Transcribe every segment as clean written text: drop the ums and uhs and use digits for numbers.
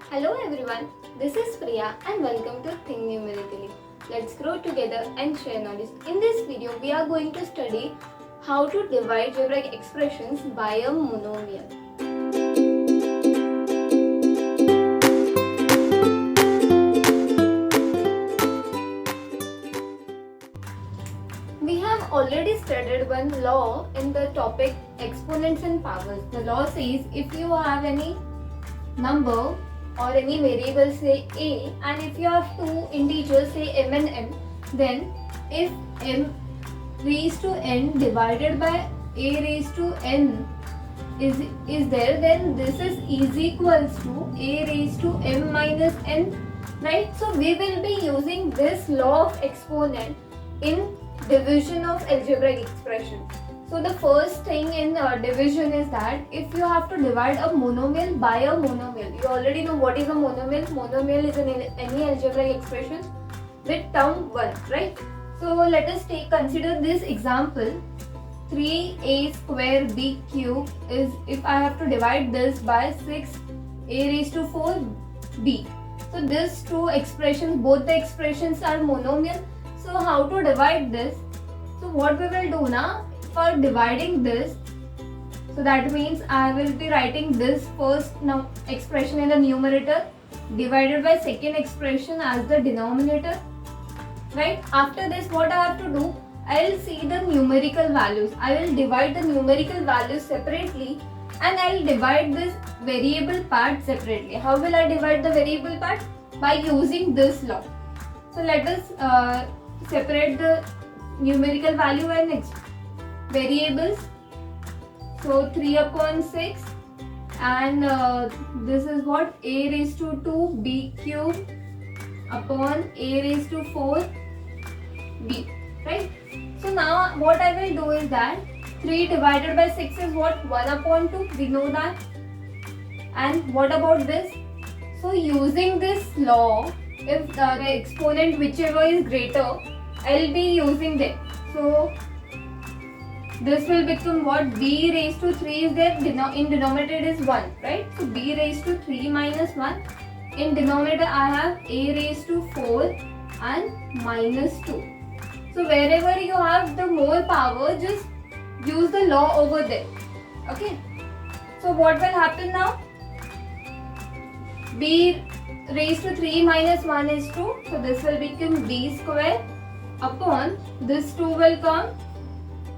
Hello everyone, this is Priya and welcome to Think Numerically. Let's grow together and share knowledge. In this video, we are going to study how to divide algebraic expressions by a monomial. We have already studied one law in the topic exponents and powers. The law says if you have any number or any variable say a, and if you have two integers say m and n, then if m raised to n divided by a raised to n is there, then this is equals to a raised to m minus n, right? So we will be using this law of exponent in division of algebraic expression. So the first thing in division is that if you have to divide a monomial by a monomial, you already know what is a monomial. Monomial is any algebraic expression with term 1, right? So let us consider this example. 3a square b cube is, if I have to divide this by 6a raised to 4b. So these two expressions, both the expressions are monomial. So how to divide this? So what we will do now, for dividing this, so that means I will be writing this first expression in the numerator divided by second expression as the denominator, right? After this, what I have to do, I will see the numerical values. I will divide the numerical values separately and I will divide this variable part separately. How will I divide the variable part? By using this law. So let us separate the numerical value and variables. So 3 upon 6 and this is what, a raised to 2 b cube upon a raised to 4 b, right? So now what I will do is that 3 divided by 6 is what, 1 upon 2, we know that. And what about this? So using this law, if the exponent whichever is greater, I will be using them. So this will become what, b raised to 3 is there, in denominator it is 1, right? So b raised to 3 minus 1, in denominator I have a raised to 4 and minus 2. So wherever you have the more power, just use the law over there, okay? So what will happen now? B raised to 3 minus 1 is 2, so this will become b square upon this 2 will come,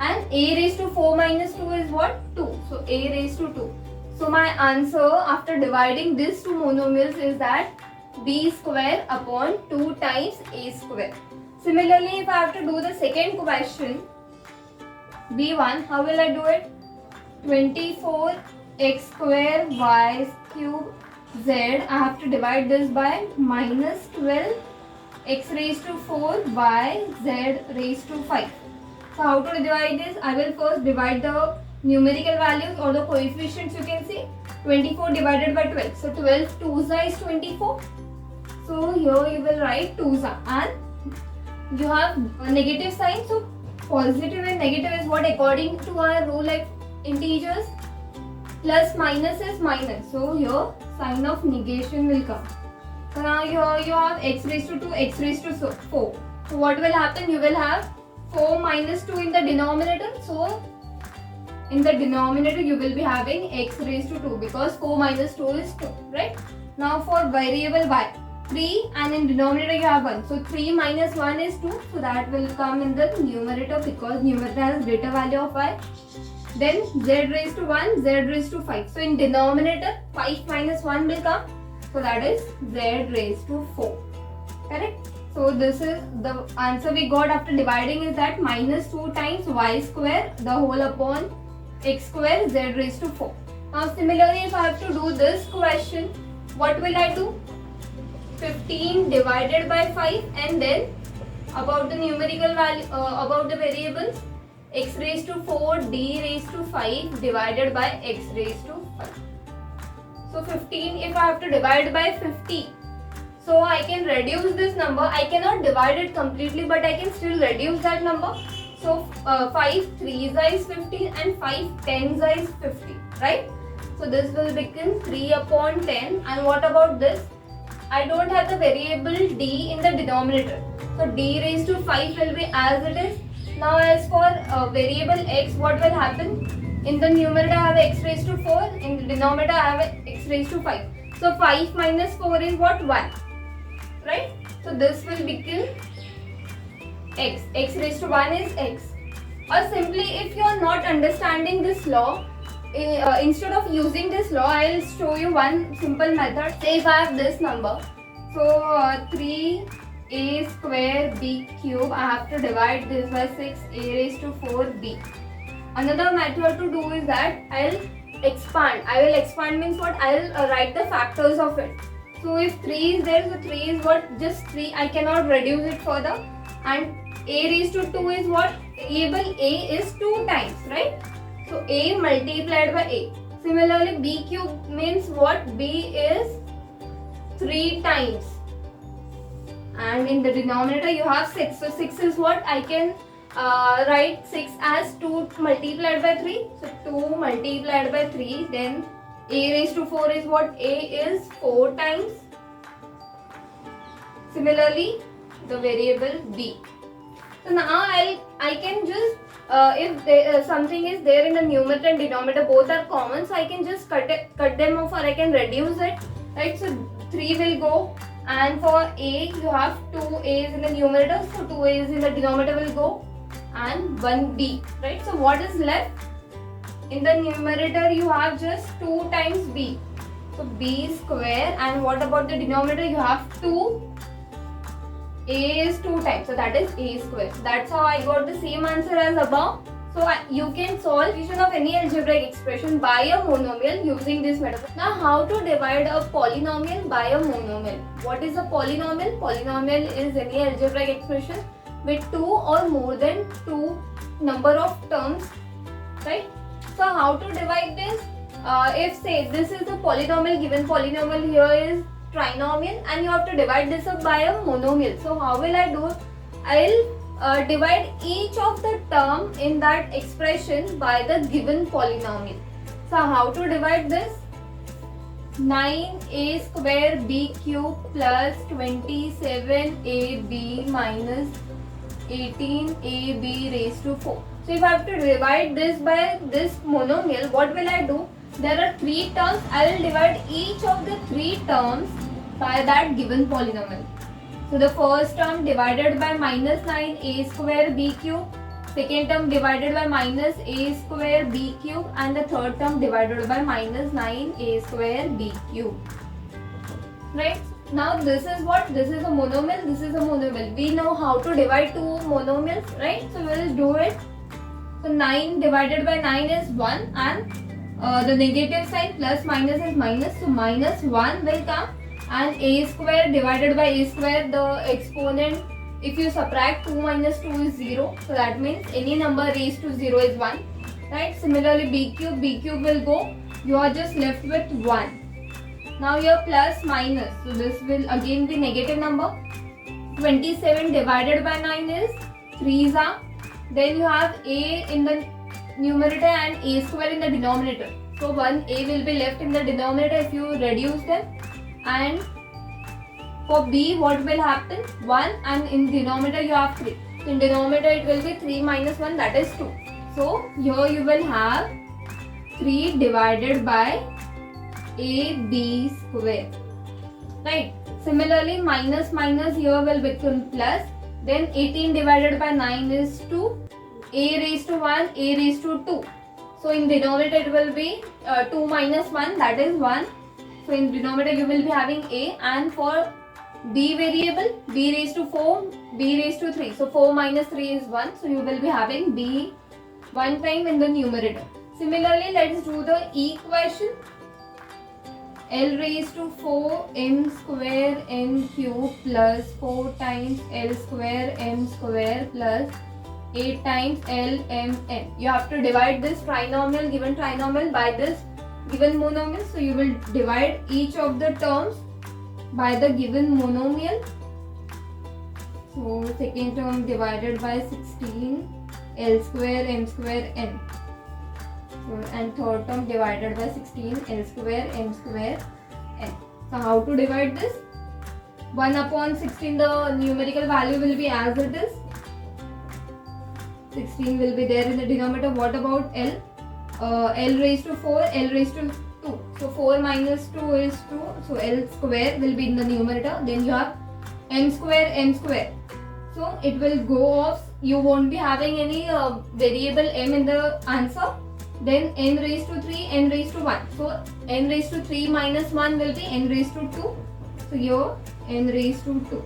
and a raised to 4 minus 2 is what? 2. So a raised to 2. So my answer after dividing these two monomials is that b square upon 2 times a square. Similarly, if I have to do the second question, b1, how will I do it? 24x square y cube z, I have to divide this by minus 12 x raised to 4 y z raised to 5. So how to divide this? I will first divide the numerical values or the coefficients, you can see. 24 divided by 12. So 12 2s is 24. So here you will write 2s and you have a negative sign. So positive and negative is what, according to our rule like integers. Plus minus is minus. So here sign of negation will come. So now here you have x raised to 2, x raised to 4. So what will happen? You will have 4 minus 2 in the denominator. So in the denominator you will be having x raised to 2 because 4 minus 2 is 2, right? Now for variable y, 3 and in denominator you have 1. So 3 minus 1 is 2. So that will come in the numerator because numerator has greater value of y. Then z raised to 1, z raised to 5. So in denominator 5 minus 1 will come. So that is z raised to 4. Correct? So this is the answer we got after dividing is that minus 2 times y square the whole upon x square z raised to 4. Now similarly, if I have to do this question, what will I do? 15 divided by 5 and then about the numerical value, about the variables, x raised to 4 d raised to 5 divided by x raised to 5. So 15, if I have to divide by 50, so I can reduce this number. I cannot divide it completely, but I can still reduce that number. So 5 3s is 50 and 5 10s is 50, right? So this will become 3 upon 10. And what about this? I don't have the variable d in the denominator. So d raised to 5 will be as it is. Now as for variable x, what will happen? In the numerator I have x raised to 4. In the denominator I have x raised to 5. So 5 minus 4 is what? 1. Right? So this will become x. X raised to 1 is x. Or simply, if you are not understanding this law, instead of using this law, I will show you one simple method. Say if I have this number, so 3a square b cube, I have to divide this by 6a raised to 4b. Another method to do is that I will expand means what? I will write the factors of it. So if 3 is there, so 3 is what? Just 3. I cannot reduce it further. And a raised to 2 is what? Variable a is 2 times, right? So a multiplied by a. Similarly, b cube means what? B is 3 times. And in the denominator you have 6. So 6 is what? I can write 6 as 2 multiplied by 3. So 2 multiplied by 3. Then a raised to 4 is what? A is 4 times. Similarly, the variable b. So now I can just if something is there in the numerator and denominator, both are common, so I can just cut them off, or I can reduce it, right? So 3 will go, and for a you have 2 a's in the numerator, so 2 a's in the denominator will go, and 1 b, right? So what is left? In the numerator you have just 2 times b, so b square, and what about the denominator? You have 2. A is 2 times, so that is a square. So that's how I got the same answer as above. So you can solve solution of any algebraic expression by a monomial using this method. Now how to divide a polynomial by a monomial? What is a polynomial? Polynomial is any algebraic expression with 2 or more than 2 number of terms, right? So how to divide this? If say this is a polynomial, given polynomial here is trinomial, and you have to divide this up by a monomial. So how will I do it? I'll divide each of the term in that expression by the given polynomial. So how to divide this? 9a square b cube plus 27ab minus 18ab raised to 4. So if I have to divide this by this monomial, what will I do? There are 3 terms. I will divide each of the 3 terms by that given polynomial. So the first term divided by minus 9a square b cube, second term divided by minus a square b cube, and the third term divided by minus 9a square b cube. Right? Now this is what? This is a monomial, this is a monomial. We know how to divide two monomials, right? So we will do it. So 9 divided by 9 is 1, and the negative sign plus minus is minus, so minus 1 will come, and a square divided by a square, the exponent, if you subtract 2 minus 2 is 0, so that means any number raised to 0 is 1, right? Similarly b cube will go, you are just left with 1. Now your plus minus, so this will again be negative number. 27 divided by 9 is 3's are. Then you have a in the numerator and a square in the denominator. So 1a will be left in the denominator if you reduce them. And for b, what will happen? 1, and in denominator you have 3. So in denominator it will be 3 minus 1, that is 2. So here you will have 3 divided by ab square, right? Similarly, minus minus here will become plus. Then 18 divided by 9 is 2. A raised to 1, a raised to 2. So in denominator it will be 2 minus 1, that is 1. So in denominator you will be having a, and for b variable, b raised to 4, b raised to 3. So 4 minus 3 is 1. So you will be having b one time in the numerator. Similarly, let's do the equation. L raised to 4 m square n cube plus 4 times L square m square plus 8 times L m n. You have to divide this trinomial, given trinomial, by this given monomial. So you will divide each of the terms by the given monomial. So second term divided by 16 L square m square n. and third term divided by 16, L square m square n. So how to divide this? 1 upon 16, the numerical value will be as it is. 16 will be there in the denominator. What about L? L raised to 4, L raised to 2. So 4 minus 2 is 2. So L square will be in the numerator. Then you have m square, m square. So it will go off. You won't be having any variable m in the answer. Then n raised to 3, n raised to 1. So n raised to 3 minus 1 will be n raised to 2. So here n raised to 2.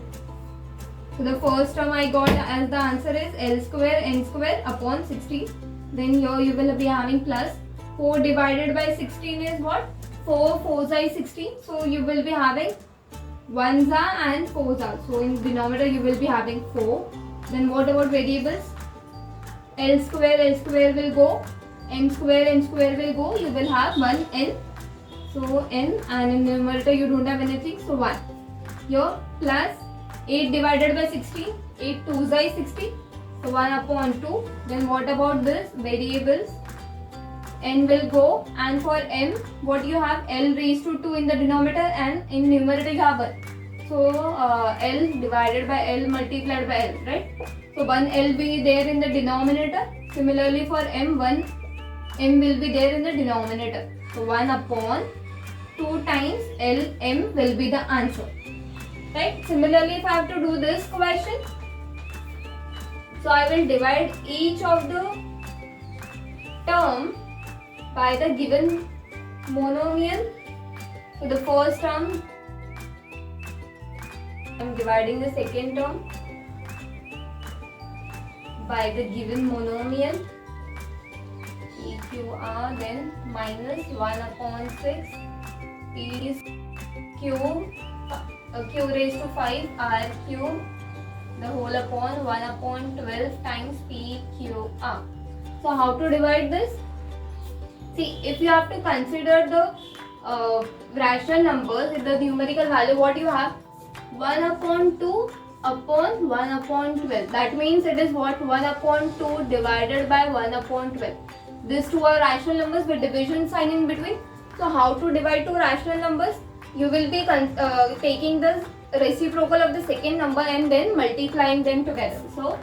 So the first term I got as the answer is L square n square upon 16. Then here you will be having plus 4 divided by 16 is what? 4 4s are 16. So you will be having 1s are and 4s are. So in denominator you will be having 4. Then what about variables? L square will go. M square will go. You will have 1 n. So n, and in numerator you don't have anything. So 1. Here plus 8 divided by 16. 8 2s are 16. So 1 upon 2. Then what about this? Variables. N will go, and for m, what you have? L raised to 2 in the denominator, and in numerator you have 1. So L divided by L multiplied by L, right? So 1 L be there in the denominator. Similarly for m, 1 m will be there in the denominator. So 1 upon 2 times L m will be the answer, right? Similarly, if I have to do this question, so I will divide each of the term by the given monomial. So the first term, I am dividing the second term by the given monomial EQR, then minus 1 upon 6 P is cube, q raised to 5 R cube, the whole upon 1 upon 12 times PQR. So how to divide this? See, if you have to consider the rational numbers, the numerical value, what you have? 1 upon 2 upon 1 upon 12. That means it is what? 1 upon 2 divided by 1 upon 12. These two are rational numbers with division sign in between. So how to divide two rational numbers? You will be taking the reciprocal of the second number and then multiplying them together. So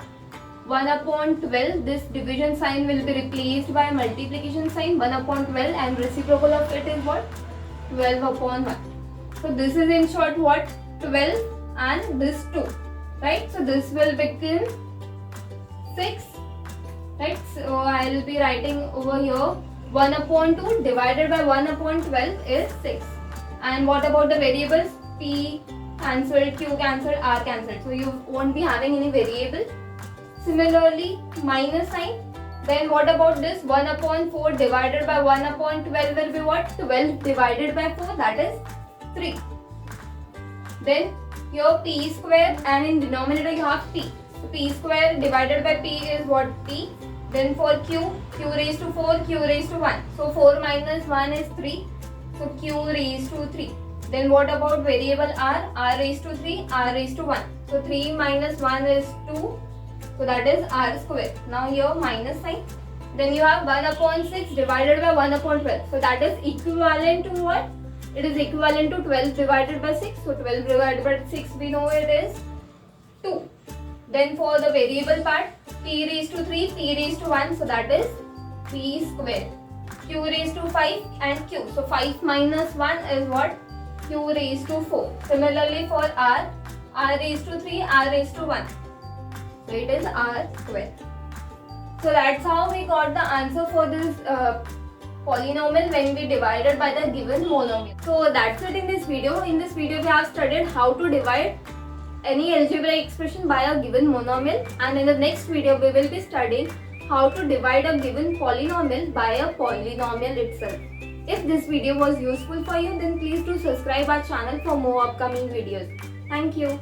1 upon 12, this division sign will be replaced by multiplication sign 1 upon 12, and reciprocal of it is what? 12 upon 1. So this is in short what? 12 and this 2, right? So this will become 6, right? So I will be writing over here 1 upon 2 divided by 1 upon 12 is 6. And what about the variables? P cancelled, Q cancelled, R cancelled. So you won't be having any variable. Similarly, minus sign. Then what about this? 1 upon 4 divided by 1 upon 12 will be what? 12 divided by 4, that is 3. Then here P square, and in denominator you have P. So P square divided by P is what? P. Then for Q, Q raised to 4, Q raised to 1. So 4 minus 1 is 3. So Q raised to 3. Then what about variable R? R raised to 3, R raised to 1. So 3 minus 1 is 2. So that is R square. Now here minus sign. Then you have 1 upon 6 divided by 1 upon 12. So that is equivalent to what? It is equivalent to 12 divided by 6. So 12 divided by 6 we know it is 2. Then for the variable part, P raised to 3, P raised to 1. So that is P square. Q raised to 5 and Q. So 5 minus 1 is what? Q raised to 4. Similarly for R, R raised to 3, R raised to 1. So it is R square. So that's how we got the answer for this polynomial when we divided by the given monomial. So that's it in this video. In this video we have studied how to divide any algebraic expression by a given monomial, and in the next video we will be studying how to divide a given polynomial by a polynomial itself. If this video was useful for you, then please do subscribe our channel for more upcoming videos. Thank you.